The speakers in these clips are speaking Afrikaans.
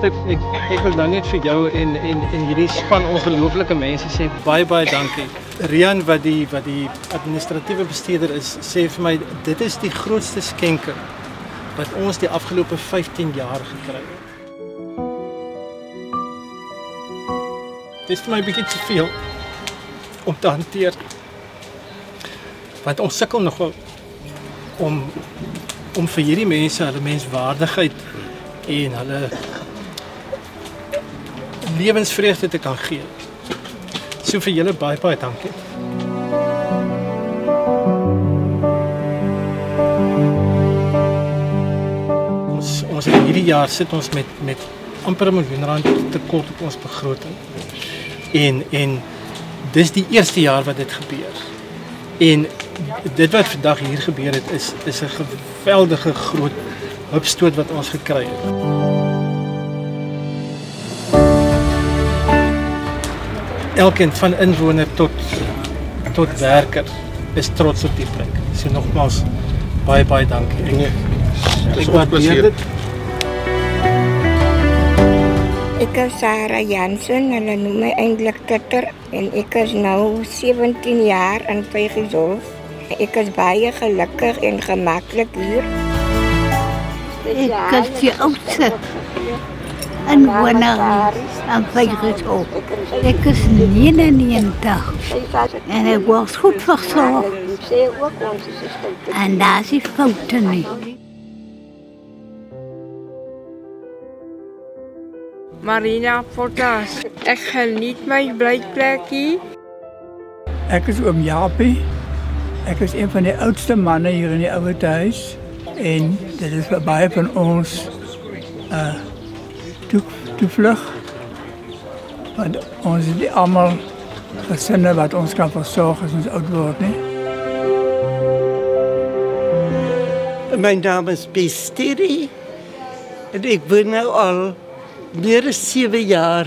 Ek wil dan net vir jou en hierdie span ongelooflike mense sê baie dankie. Rian wat die administratiewe bestuurder is, sê vir my dit is die grootste skenking wat ons die afgelope 15 jaar gekry het. Dit is vir my 'n bietjie te veel om te hanteer. Want ons sukkel nogal om vir hierdie mense hulle menswaardigheid en hulle lewensvreugde te kan gee. So vir julle baie dankie. Ons het hierdie jaar sit ons met amper R1 miljoen tekort op ons begroting. En dis die eerste jaar wat dit gebeur. En dit wat vandag hier gebeur het is 'n geweldige groot hupstoot wat ons gekry het. Elkeen van inwoner tot werker is trots op die plek. So nogmaals baie dankie. Ek waardeer dit. Ek is Sarah Jansen, hulle noem my eintlik Titter en ek is nou 17 jaar in Vrygeshof. Ek is baie gelukkig en gemaklik hier. Ek is die oudste inwoner aan Vrygeshof. Ek is 99 en ek word goed versorg. En daar is die foute nie. Marina Fortas. Ek geniet my blyplekkie. Ek is oom Japie. Ek is een van die oudste manne hier in die ouete huis. En dit is vir baie van ons toevlug. Want ons is nie almal gesinne wat ons kan versorg as ons oud word nie. My naam is Besteri en ek woon nou al meer as 7 jaar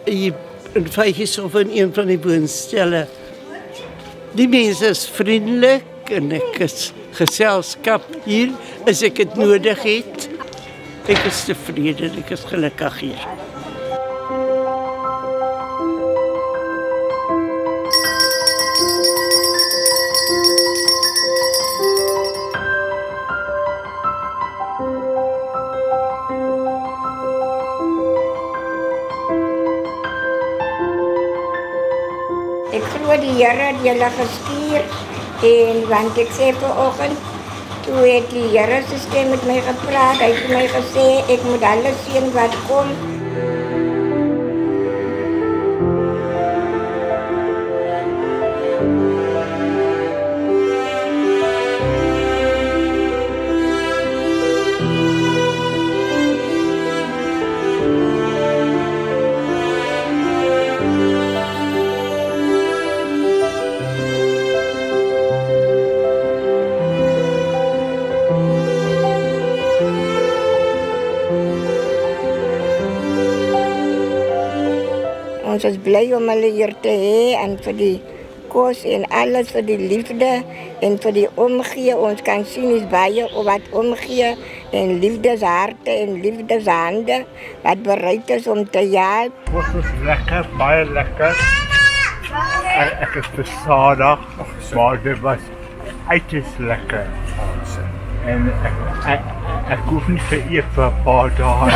hier in Vrygeshof in een van die woonstelle. Die mense is vriendelik en ek is geselskap hier as ek dit nodig het. Ek is tevrede, ek is gelukkig hier. Ek glo die Here het julle gestuur en want ek sê vanoggend toe het die Here se stem met my gepraat, hy het my gesê ek moet alles sien wat kom. Ons is bly om hulle hier te hê en vir die kos en alles vir die liefde en vir die omgee. Ons kan sien is baie wat omgee en liefdesharte en liefdeshande wat bereid is om te help. Kos is lekker, baie lekker. En ek is versadig, maar dit was uiters lekker. En ek hoef nie vir 'n paar dae.